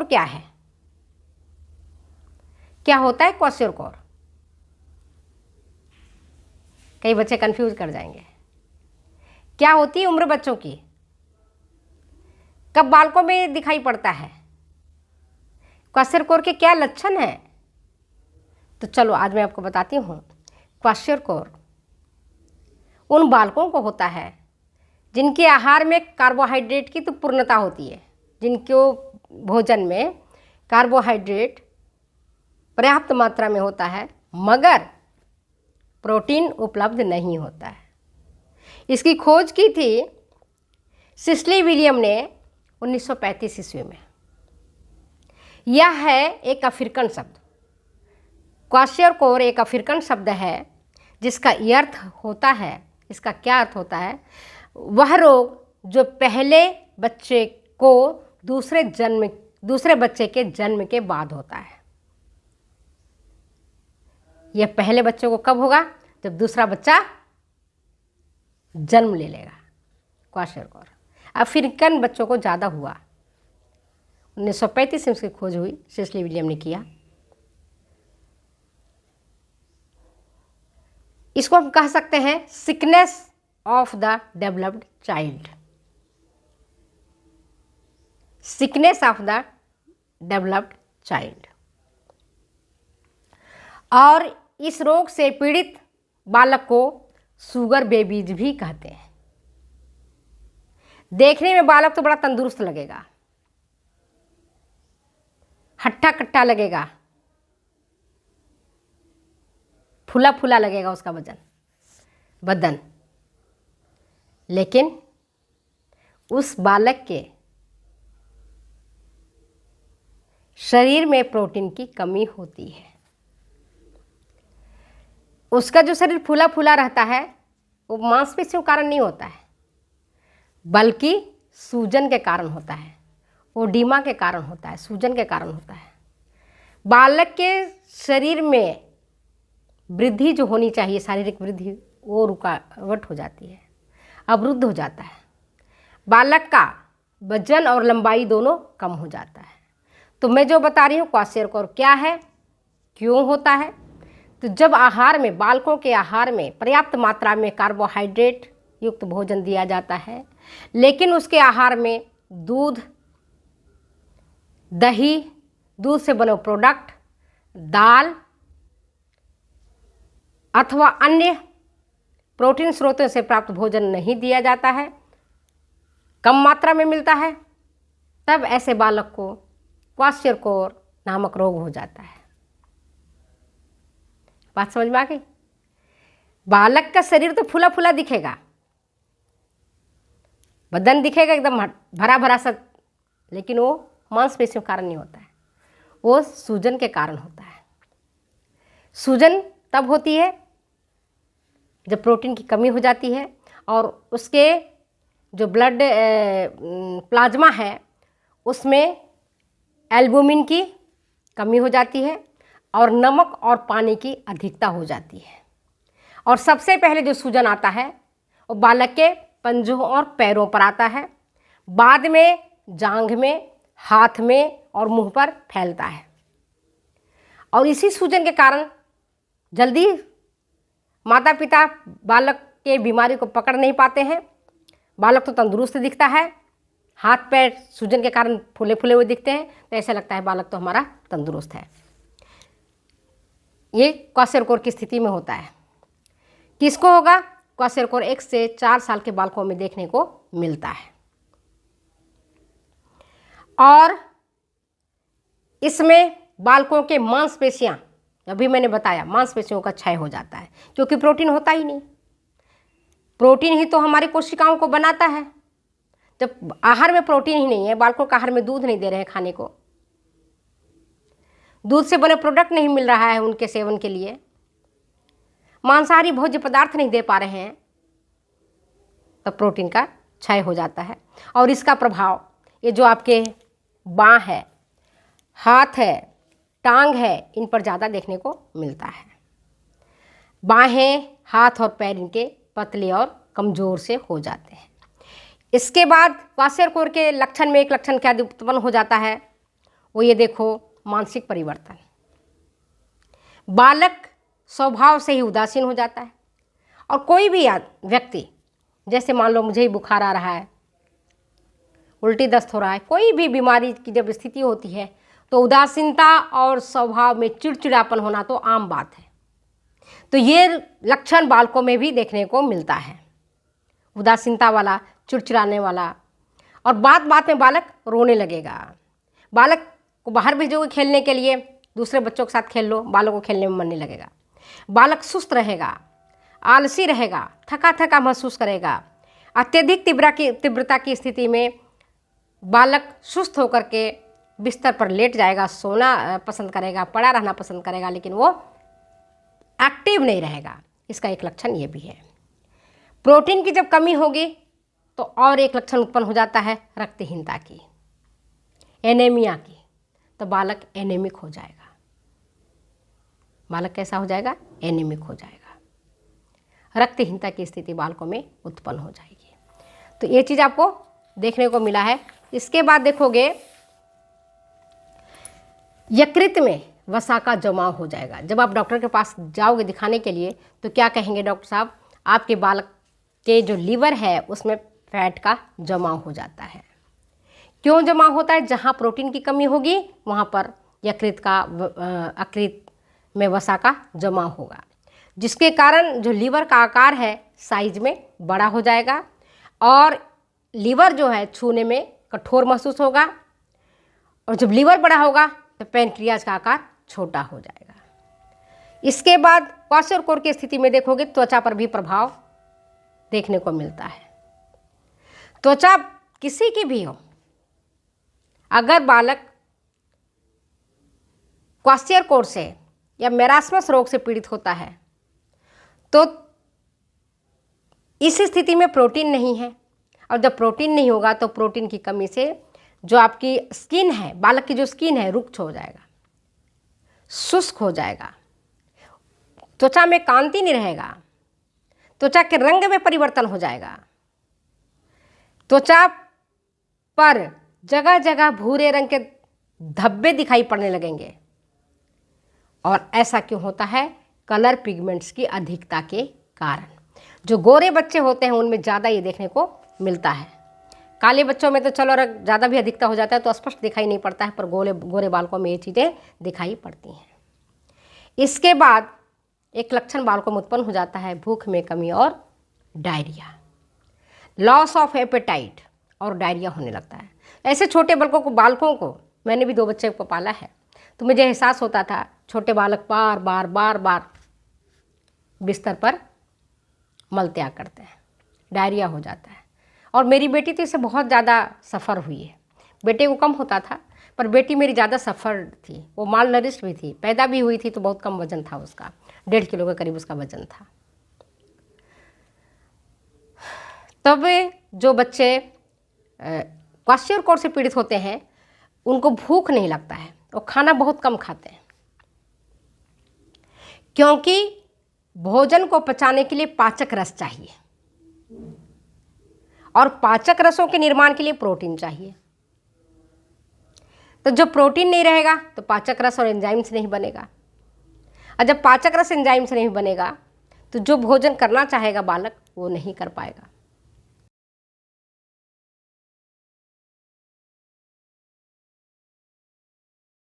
क्या है? क्या होता है क्वाशियोकोर? कई बच्चे कंफ्यूज कर जाएंगे। क्या होती है उम्र बच्चों की? कब बालकों में दिखाई पड़ता है? क्वाशियोकोर के क्या लक्षण हैं? तो चलो आज मैं आपको बताती हूँ। क्वाशियोकोर उन बालकों को होता है जिनके आहार में कार्बोहाइड्रेट की तो पूर्णता होती है, जिनको भोजन में कार्बोहाइड्रेट पर्याप्त मात्रा में होता है मगर प्रोटीन उपलब्ध नहीं होता है। इसकी खोज की थी सिस्ली विलियम ने 1935 ईस्वी में। यह है एक अफ्रीकन शब्द। क्वाशियोकोर एक अफ्रीकन शब्द है जिसका ये अर्थ होता है, इसका क्या अर्थ होता है? वह रोग जो पहले बच्चे को दूसरे बच्चे के जन्म के बाद होता है। यह पहले बच्चे को कब होगा? जब दूसरा बच्चा जन्म ले लेगा। क्वाशियोकोर अफ्रीकन बच्चों को ज़्यादा हुआ। 1935 में उसकी खोज हुई, सिस्ली विलियम ने किया। इसको हम कह सकते हैं sickness of the developed child. Sickness of the developed child. और इस रोग से पीड़ित बालक को शुगर बेबीज भी कहते हैं। देखने में बालक तो बड़ा तंदुरुस्त लगेगा, हट्टा कट्टा लगेगा, फूला फूला लगेगा उसका बदन, लेकिन उस बालक के शरीर में प्रोटीन की कमी होती है। उसका जो शरीर फूला फूला रहता है वो मांसपेशियों के कारण नहीं होता है, बल्कि सूजन के कारण होता है, ओडीमा के कारण होता है, सूजन के कारण होता है। बालक के शरीर में वृद्धि जो होनी चाहिए, शारीरिक वृद्धि, वो रुकावट हो जाती है, अवरुद्ध हो जाता है। बालक का वजन और लंबाई दोनों कम हो जाता है। तो मैं जो बता रही हूँ क्वाशियोकोर क्या है, क्यों होता है? तो जब आहार में, बालकों के आहार में पर्याप्त मात्रा में कार्बोहाइड्रेट युक्त भोजन दिया जाता है, लेकिन उसके आहार में दूध, दही, दूध से बने प्रोडक्ट, दाल अथवा अन्य प्रोटीन स्रोतों से प्राप्त भोजन नहीं दिया जाता है, कम मात्रा में मिलता है, तब ऐसे बालक को क्वाशियोकोर नामक रोग हो जाता है। बात समझ में आ गई? बालक का शरीर तो फूला फूला दिखेगा, बदन दिखेगा एकदम भरा भरा सा, लेकिन वो मांसपेशियों के कारण नहीं होता है, वो सूजन के कारण होता है। सूजन तब होती है जब प्रोटीन की कमी हो जाती है और उसके जो ब्लड प्लाज्मा है उसमें एल्बुमिन की कमी हो जाती है और नमक और पानी की अधिकता हो जाती है। और सबसे पहले जो सूजन आता है वो बालक के पंजों और पैरों पर आता है, बाद में जांघ में, हाथ में और मुंह पर फैलता है। और इसी सूजन के कारण जल्दी माता पिता बालक के बीमारी को पकड़ नहीं पाते हैं। बालक तो तंदुरुस्त दिखता है, हाथ पैर सूजन के कारण फूले फूले हुए दिखते हैं, तो ऐसा लगता है बालक तो हमारा तंदुरुस्त है। ये क्वाशियोकोर की स्थिति में होता है। किसको होगा? क्वाशियोकोर 1 से 4 साल के बालकों में देखने को मिलता है। और इसमें बालकों के मांसपेशियां, अभी मैंने बताया मांसपेशियों का क्षय हो जाता है, क्योंकि प्रोटीन होता ही नहीं। प्रोटीन ही तो हमारी कोशिकाओं को बनाता है। जब आहार में प्रोटीन ही नहीं है, बालकों का आहार में दूध नहीं दे रहे हैं खाने को, दूध से बने प्रोडक्ट नहीं मिल रहा है उनके सेवन के लिए, मांसाहारी भोज्य पदार्थ नहीं दे पा रहे हैं, तब प्रोटीन का क्षय हो जाता है। और इसका प्रभाव ये जो आपके बाँह है, हाथ है, टांग है, इन पर ज़्यादा देखने को मिलता है। बाहें, हाथ और पैर इनके पतले और कमज़ोर से हो जाते हैं। इसके बाद क्वाशियोकोर के लक्षण में एक लक्षण क्या उत्पन्न हो जाता है, वो ये देखो मानसिक परिवर्तन। बालक स्वभाव से ही उदासीन हो जाता है, और कोई भी व्यक्ति, जैसे मान लो मुझे ही बुखार आ रहा है, उल्टी दस्त हो रहा है, कोई भी बीमारी की जब स्थिति होती है तो उदासीनता और स्वभाव में चिड़चिड़ापन होना तो आम बात है। तो ये लक्षण बालकों में भी देखने को मिलता है, उदासीनता वाला, चिड़चिड़ाने वाला। और बात बात में बालक रोने लगेगा। बालक को बाहर भेजोगे खेलने के लिए, दूसरे बच्चों के साथ खेल लो, बालक को खेलने में मन नहीं लगेगा। बालक सुस्त रहेगा, आलसी रहेगा, थका थका महसूस करेगा। अत्यधिक तीव्रता की स्थिति में बालक सुस्त होकर के बिस्तर पर लेट जाएगा, सोना पसंद करेगा, पड़ा रहना पसंद करेगा, लेकिन वो एक्टिव नहीं रहेगा। इसका एक लक्षण ये भी है। प्रोटीन की जब कमी होगी तो और एक लक्षण उत्पन्न हो जाता है रक्तहीनता की, एनीमिया की। तो बालक एनीमिक हो जाएगा। बालक कैसा हो जाएगा? एनीमिक हो जाएगा। रक्तहीनता की स्थिति बालकों में उत्पन्न हो जाएगी। तो ये चीज़ आपको देखने को मिला है। इसके बाद देखोगे यकृत में वसा का जमाव हो जाएगा। जब आप डॉक्टर के पास जाओगे दिखाने के लिए तो क्या कहेंगे डॉक्टर साहब, आपके बालक के जो लीवर है उसमें फैट का जमाव हो जाता है। क्यों जमाव होता है? जहाँ प्रोटीन की कमी होगी वहाँ पर यकृत में वसा का जमाव होगा, जिसके कारण जो लीवर का आकार है साइज में बड़ा हो जाएगा, और लीवर जो है छूने में कठोर महसूस होगा। और जब लीवर बड़ा होगा तो पैनक्रियाज का आकार छोटा हो जाएगा। इसके बाद क्वाशोरकोर की स्थिति में देखोगे त्वचा पर भी प्रभाव देखने को मिलता है। त्वचा किसी की भी हो, अगर बालक क्वाशोरकोर से या मेरास्मस रोग से पीड़ित होता है तो इस स्थिति में प्रोटीन नहीं है, और जब प्रोटीन नहीं होगा तो प्रोटीन की कमी से जो आपकी स्किन है, बालक की जो स्किन है रुक्ष हो जाएगा, शुष्क हो जाएगा, त्वचा में कांति नहीं रहेगा, त्वचा के रंग में परिवर्तन हो जाएगा, त्वचा पर जगह जगह भूरे रंग के धब्बे दिखाई पड़ने लगेंगे। और ऐसा क्यों होता है? कलर पिगमेंट्स की अधिकता के कारण। जो गोरे बच्चे होते हैं उनमें ज़्यादा ये देखने को मिलता है। काले बच्चों में तो चलो ज़्यादा भी अधिकता हो जाता है तो स्पष्ट दिखाई नहीं पड़ता है, पर गोरे बालकों में ये चीज़ें दिखाई पड़ती हैं। इसके बाद एक लक्षण बालकों में उत्पन्न हो जाता है भूख में कमी और डायरिया, लॉस ऑफ एपेटाइट, और डायरिया होने लगता है। ऐसे छोटे बालकों को मैंने भी 2 बच्चे को पाला है, तो मुझे एहसास होता था छोटे बालक बार बार बिस्तर पर मल त्याग करते हैं, डायरिया हो जाता है। और मेरी बेटी तो इससे बहुत ज़्यादा सफ़र हुई है। बेटे को कम होता था, पर बेटी मेरी ज़्यादा सफ़र थी। वो माल नरिश्ड भी थी, पैदा भी हुई थी तो बहुत कम वजन था उसका, 1.5 किलो के करीब उसका वजन था। तब जो बच्चे क्वाशोरकोर से पीड़ित होते हैं उनको भूख नहीं लगता है, वो खाना बहुत कम खाते हैं, क्योंकि भोजन को पचाने के लिए पाचक रस चाहिए, और पाचक रसों के निर्माण के लिए प्रोटीन चाहिए। तो जब प्रोटीन नहीं रहेगा तो पाचक रस और एंजाइम से नहीं बनेगा, और जब पाचक रस एंजाइम से नहीं बनेगा तो जो भोजन करना चाहेगा बालक वो नहीं कर पाएगा।